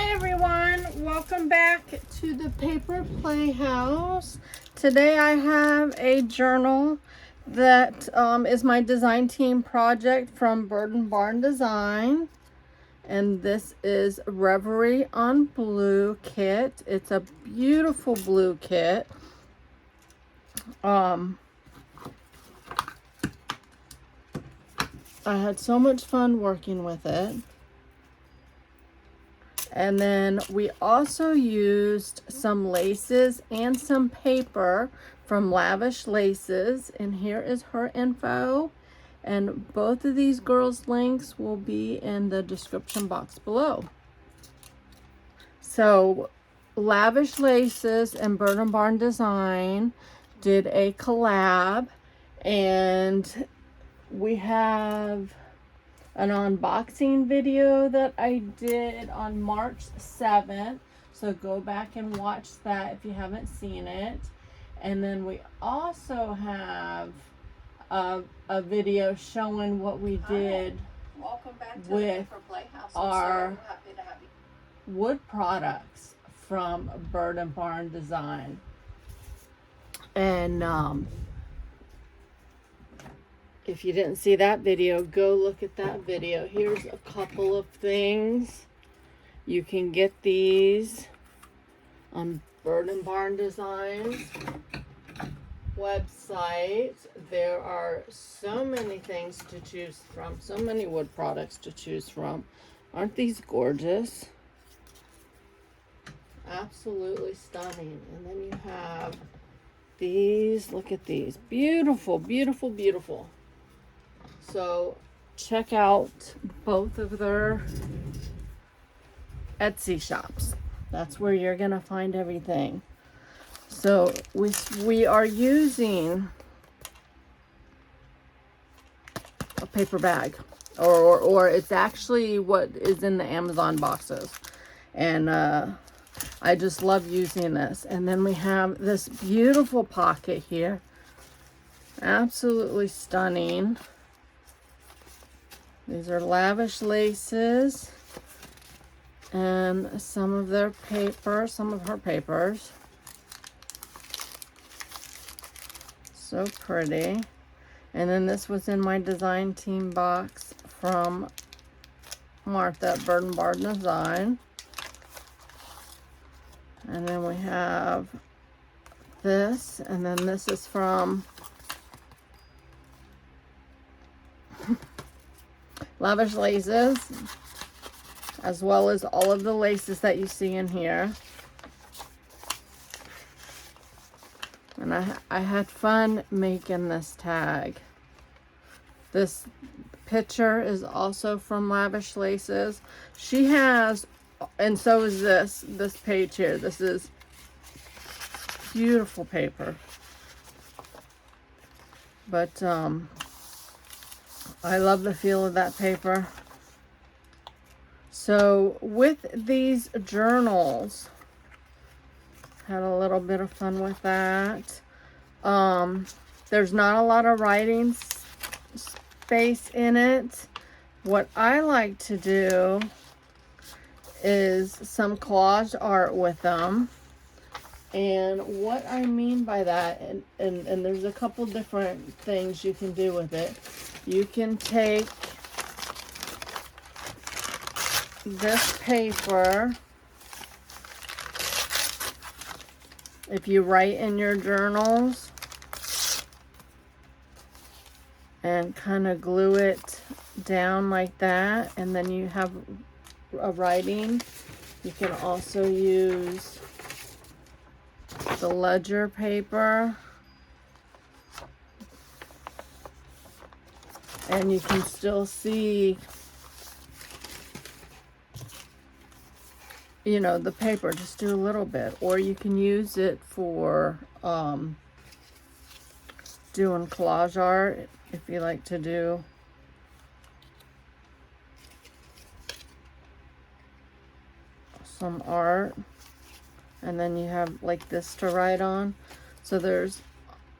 Hi everyone, welcome back to the Paper Playhouse. Today I have a journal that is my design team project from Burd& Barn Design. And this is Reverie on Bleu Kit. It's a beautiful blue kit. I had so much fun working with it. And then we also used some laces and some paper from Lavish Laces. And here is her info. And both of these girls' links will be in the description box below. So Lavish Laces and Burd& Barn Design did a collab. And we have an unboxing video that I did on March 7th. So go back and watch that if you haven't seen it. And then we also have a video showing what we did with our wood products from Burd& Barn Design. And if you didn't see that video, go look at that video. Here's a couple of things. You can get these on Burd& Barn Designs website. There are so many things to choose from, so many wood products to choose from. Aren't these gorgeous? Absolutely stunning. And then you have these. Look at these. Beautiful, beautiful, beautiful. So check out both of their Etsy shops. That's where you're gonna find everything. So we are using a paper bag, or it's actually what is in the Amazon boxes, and I just love using this. And then we have this beautiful pocket here, absolutely stunning. These are Lavish Laces and some of their paper, some of her papers. So pretty. And then this was in my design team box from Martha at Burd& Barn Design. And then we have this, and then this is from Lavish Laces, as well as all of the laces that you see in here. And I had fun making this tag. This picture is also from Lavish Laces. She has, and so is this page here. This is beautiful paper. But I love the feel of that paper. So with these journals, had a little bit of fun with that. There's not a lot of writing space in it. What I like to do is some collage art with them. And what I mean by that, and there's a couple different things you can do with it. You can take this paper, if you write in your journals, and kind of glue it down like that, and then you have a writing. You can also use the ledger paper, and you can still see, you know, the paper. Just do a little bit, or you can use it for doing collage art if you like to do some art. And then you have like this to write on. So there's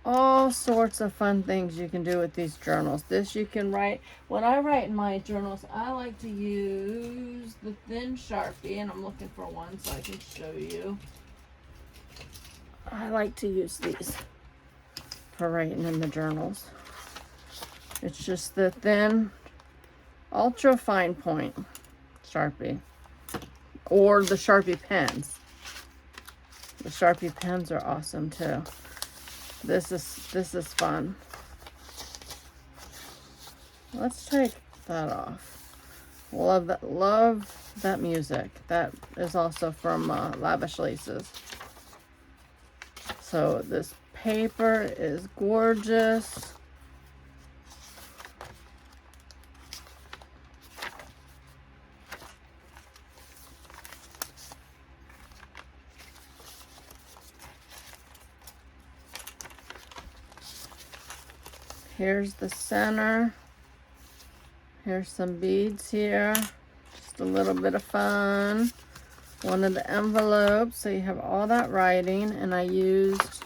all sorts of fun things you can do with these journals. This you can write. When I write in my journals, I like to use the thin Sharpie, and I'm looking for one so I can show you. I like to use these for writing in the journals. It's just the thin, ultra fine point Sharpie, or the Sharpie pens. The Sharpie pens are awesome too. This is fun. Let's take that off. Love that music. That is also from Lavish Laces. So this paper is gorgeous. Here's the center. Here's some beads here. Just a little bit of fun. One of the envelopes, so you have all that writing, and I used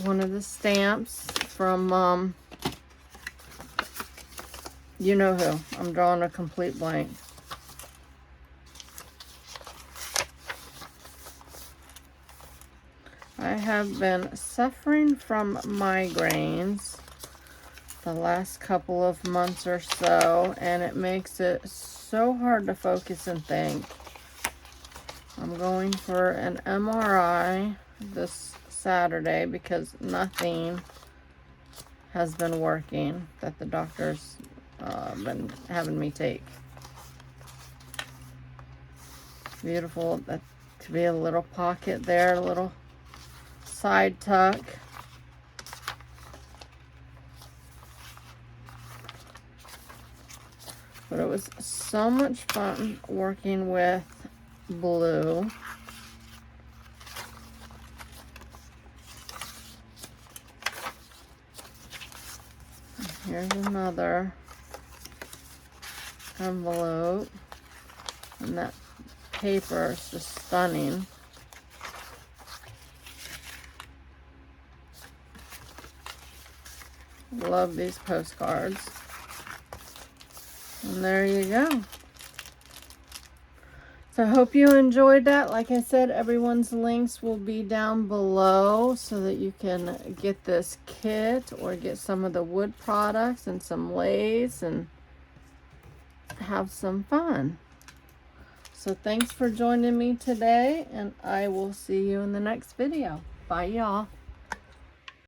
one of the stamps from you know who. I'm drawing a complete blank. I have been suffering from migraines the last couple of months or so, and it makes it so hard to focus and think. I'm going for an MRI this Saturday because nothing has been working that the doctor's been having me take. Beautiful. That to be a little pocket there, a little side tuck. But it was so much fun working with blue. Here's another envelope. And that paper is just stunning. Love these postcards. And there you go. So I hope you enjoyed that. Like I said, everyone's links will be down below so that you can get this kit or get some of the wood products and some lace and have some fun. So thanks for joining me today, and I will see you in the next video. Bye, y'all.